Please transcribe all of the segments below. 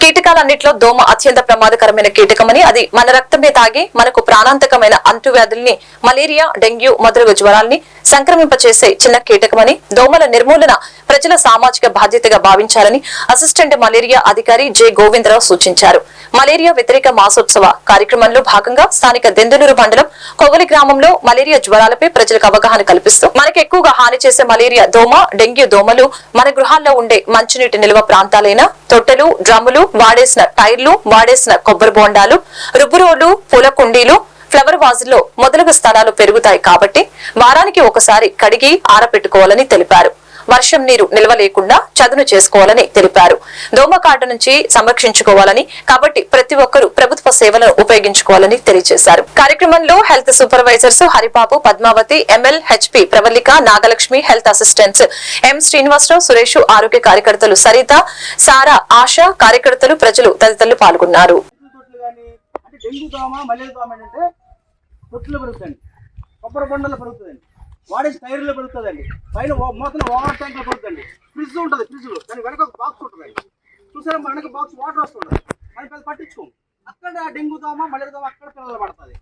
కీటకాలన్నింటిలో దోమ అత్యంత ప్రమాదకరమైన కీటకమని, అది మన రక్తమే తాగి మనకు ప్రాణాంతకమైన అంటువ్యాధుల్ని, మలేరియా, డెంగ్యూ మొదలగు జ్వరాల్ని సంక్రమింపచేసే చిన్న కీటకమని, దోమల నిర్మూలన ప్రజల సామాజిక బాధ్యతగా భావించాలని అసిస్టెంట్ మలేరియా అధికారి జె గోవిందరావు సూచించారు. మలేరియా వ్యతిరేక మాసోత్సవ కార్యక్రమంలో భాగంగా స్థానిక దెందులూరు మండలం కొవ్వలి గ్రామంలో మలేరియా జ్వరాలపై ప్రజలకు అవగాహన కల్పిస్తూ, మనకు ఎక్కువగా హాని చేసే మలేరియా దోమ, డెంగ్యూ దోమలు మన గృహాల్లో ఉండే మంచినీటి నిల్వ ప్రాంతాలైన తొట్టెలు, డ్రమ్ములు, వాడేసిన టైర్లు, వాడేసిన కొబ్బరి బోండాలు, రుబ్బురోలు, పూల కుండీలు, ఫ్లవర్ వాజుల్లో మొదలగు స్థలాలు పెరుగుతాయి కాబట్టి వారానికి ఒకసారి కడిగి ఆరపెట్టుకోవాలని తెలిపారు. వర్షం నీరు నిల్వ లేకుండా చదును చేసుకోవాలని తెలిపారు. దోమకాట నుంచి సంరక్షించుకోవాలని, కాబట్టి ప్రతి ఒక్కరూ ప్రభుత్వ సేవలను ఉపయోగించుకోవాలని తెలియజేశారు. కార్యక్రమంలో health supervisors Haribabu, Padmavathi, ML, HP, Pravallika, Nagalakshmi, health assistants M Srinivasarao, Suresh, ఆరోగ్య కార్యకర్తలు సరిత, సారా, ఆశ, కార్యకర్తలు, ప్రజలు తదితరులు పాల్గొన్నారు. వాడేసి టైర్లో పెరుగుతుందండి, పైన మొత్తం వాటర్ ట్యాంక్లో పెరుగుతుంది, ఫ్రిడ్జ్ ఉంటుంది, ఫ్రిడ్జ్లో దాని వెనక ఒక బాక్స్ ఉంటుంది, చూసారా వెనక బాక్స్ వాటర్ వస్తుంది, అది పెద్ద పట్టించుకోం. అక్కడ డెంగ్యూ దోమ, మలేరియా దోమ అక్కడ పిల్లలు పడుతుంది.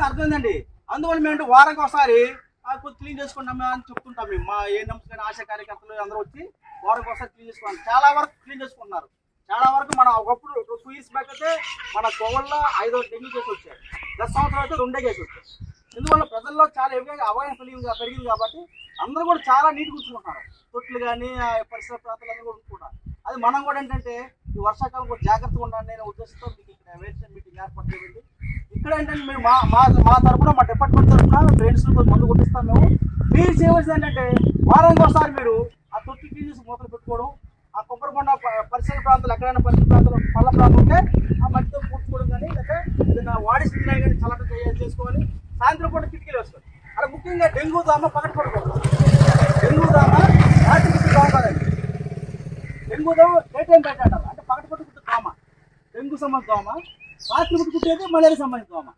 అర్థమైందండి. అందువల్ల మేము వారానికి ఒకసారి కొద్ది క్లీన్ చేసుకుంటాం అని చెప్తుంటాం. మేము మా ఏఎన్ఎంస్ కానీ ఆశా కార్యకర్తలు అందరూ వచ్చి వారానికి ఒకసారి క్లీన్ చేసుకుంటాం. చాలా వరకు క్లీన్ చేసుకుంటున్నారు. చాలా వరకు మన ఒకప్పుడు 2 years బ్యాక్ అయితే మన కోవల్లో 5 డెంగ్యూ కేసు వచ్చాయి, 10 సంవత్సరాలు అయితే 2 కేసు వచ్చాయి. ఎందువల్ల ప్రజల్లో చాలా ఎక్కువగా అవగాహన పెరిగింది కాబట్టి అందరూ కూడా చాలా నీట్గా ఉంచుకుంటున్నారు. తొట్లు కానీ పరిసర ప్రాంతాలు కూడా ఉంచుకుంటారు. అది మనం కూడా ఏంటంటే ఈ వర్షాకాలం కూడా జాగ్రత్తగా ఉండాలని నేను ఉద్దేశంతో మీకు ఇక్కడ అవేర్నెస్ మీటింగ్ ఏర్పాటు చేయండి. ఇక్కడ ఏంటంటే మేము మా తరఫున, మా డిపార్ట్మెంట్ తరఫున ఫ్రెండ్స్ మందు కొట్టిస్తాం. మేము మీరు చేయవలసింది ఏంటంటే వారానికి ఒకసారి మీరు ఆ తొట్టి క్లీన్ చేసి మూతలు పెట్టుకోవడం, ఆ కొబ్బరి కొండ పరిసర ప్రాంతాలు ఎక్కడైనా పరిసర ప్రాంతాలు పళ్ళ ప్రాంతం ఉంటే ఆ మట్టితో పూడ్చుకోవడం కానీ, లేకపోతే ఏదైనా వాడి సిగ్నల్ కానీ చల్లట చేసుకోవాలి. సాయంత్రం పూట కిటికీలు వేసుకోవాలి. అలా ముఖ్యంగా డెంగ్యూ దోమ పక్కన పడుకోవాలి. డెంగ్యూ దోమ రాత్రికి దోమ కాదండి. డెంగ్యూ దోమ డే టైం బయట అంటారు, అంటే పక్కన పట్టుకుంటే దోమ డెంగ్యూ సంబంధించిన దోమ, రాత్రి ముట్టుకుంటేది మలేరియా సంబంధించిన దోమ.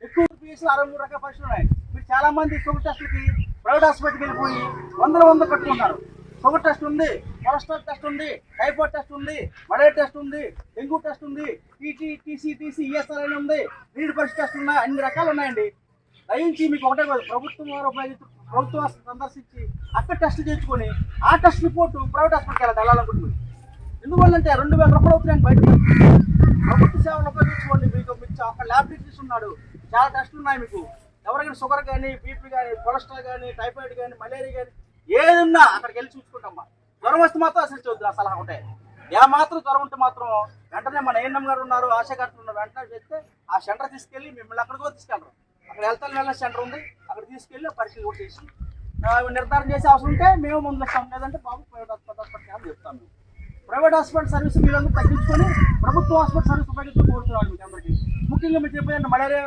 ఎక్కువ పీసులు 63 రకాల పరీక్షలు ఉన్నాయి. మీరు చాలా మంది షుగర్ టెస్ట్లకి ప్రైవేట్ హాస్పిటల్కి వెళ్ళిపోయి వందలు కట్టుకుంటారు. షుగర్ టెస్ట్ ఉంది, కొలెస్ట్రాల్ టెస్ట్ ఉంది, టైఫాయిడ్ టెస్ట్ ఉంది, మలేరియా టెస్ట్ ఉంది, డెంగ్యూ టెస్ట్ ఉంది, టీసీ ఈఎస్ఆర్ అని ఉంది, నీటి పరీక్ష టెస్ట్ ఉన్నాయి, అన్ని రకాలు ఉన్నాయండి. దయించి మీకు ఒకటే ప్రభుత్వం వారు ప్రభుత్వం సందర్శించి అక్కడ టెస్ట్ చేయించుకొని ఆ టెస్ట్ రిపోర్టు ప్రైవేట్ హాస్పిటల్కి వెళ్ళాలనుకుంటుంది. ఎందువల్లంటే 2000 రూపాయలు అవుతున్నాయి బయట. ప్రభుత్వ సేవలు ఉపయోగించుకోండి. మీకు అక్కడ ల్యాబ్ టెక్నీషియన్ ఉన్నాడు, చాలా టెస్టులు ఉన్నాయి. మీకు ఎవరికైనా షుగర్ కానీ, బీపీ కానీ, కొలెస్ట్రాల్ కానీ, టైఫాయిడ్ కానీ, మలేరియా కానీ ఏదన్నా అక్కడికి వెళ్ళి చూసుకుంటామ్మా. జ్వరం వస్తే మాత్రం అసలు చూద్దాం, ఆ సలహా ఉంటాయి. మాత్రం జ్వరం ఉంటే మాత్రం వెంటనే మన ఏఎన్ఎం గారు ఉన్నారు, ఆశా గారు ఉన్నారు, వెంటనే చేస్తే ఆ సెంటర్ తీసుకెళ్ళి మిమ్మల్ని అక్కడికో తీసుకెళ్ళరు. అక్కడ హెల్త్ అండ్ వెల్నెస్ సెంటర్ ఉంది, అక్కడ తీసుకెళ్ళి పరీక్షలు కూడా చేసి నిర్ధారణ చేసే అవసరం ఉంటే మేము ముందు ఇస్తాం, లేదంటే బాబు ప్రైవేట్ హాస్పిటల్ అని చెప్తాము. ప్రైవేట్ హాస్పిటల్ సర్వీస్ మీరందరూ తగ్గించుకొని ప్రభుత్వ హాస్పిటల్ సర్వీస్ ఉపయోగించుకొని కోరుతున్నాను మీకు అందరికీ. ముఖ్యంగా మీరు చెప్పేదంటే మలేరియా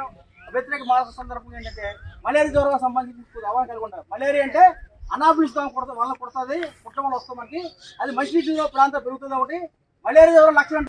వ్యతిరేక మాస సందర్భంగా ఏంటంటే మలేరియా జ్వరం సంబంధించి అవగాహన కలిగి ఉంటారు. మలేరియా అంటే అనాఫిలిస్ దోమ వల్ల కుడుతుంది, కుట్టడం వల్ల వస్తుంది మనకి. అది మంచినీటిలో ప్రాంతం పెరుగుతుంది. ఒకటి మలేరియా జ్వరం లక్షణం